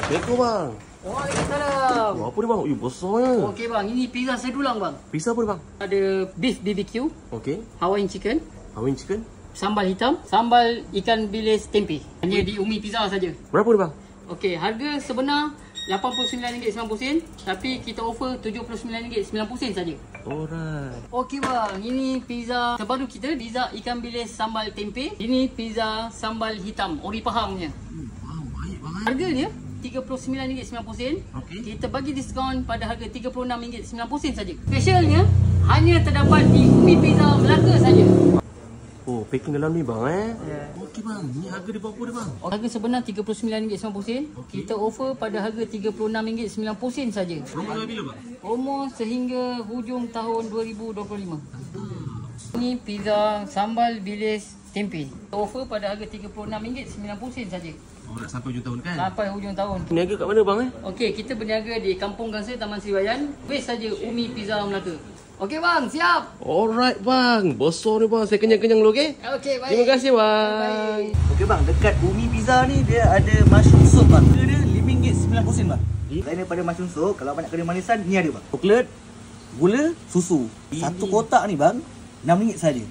Assalamualaikum bang. Waalaikumsalam. Oh, apa ni bang? Besarnya. Okey bang, ini pizza sedulang bang. Pizza apa ni bang? Ada beef BBQ, Okey. Hawaiian chicken, Hawaiian chicken. sambal hitam, sambal ikan bilis tempe. Hanya di Umi Pizza saja. Berapa ni bang? Okey, harga sebenar RM89.90, tapi kita offer RM79.90 saja. Alright. Okey bang, ini pizza terbaru kita, pizza ikan bilis sambal tempe. Ini pizza sambal hitam, ori Pahangnya. Wow, baik bang. Harganya RM39.90. Okey. Kita bagi diskaun pada harga RM36.90 saja. Specialnya hanya terdapat di Umi Pizza Melaka saja. Oh, packing dalam ni bang Ya. Okey bang, ni harga dia berapa dia bang? Harga sebenar RM39.90. Okey. Kita offer pada harga RM36.90 saja. Promo sampai bila bang? Promo sehingga hujung tahun 2025. Ini pizza sambal bilis tempe. Kita offer pada harga RM36.90 saja. Oh, nak sampai hujung tahun kan? Sampai hujung tahun. Niaga kat mana bang Okey, kita berniaga di Kampung Gangsa, Taman Sri Bayan. West saja Umi Pizza Melaka. Okey bang, siap. Alright bang, besar ni bang. Saya kenyang-kenyang dulu okey? Okey, baik. Terima kasih bang. Baik. Okey bang, dekat Umi Pizza ni dia ada mushroom soup bang. Dia RM5.90 bang. Selain daripada mushroom soup, kalau banyak kena manisan, ni ada bang. Coklat, gula, susu. Satu kotak ni bang, RM6 saja.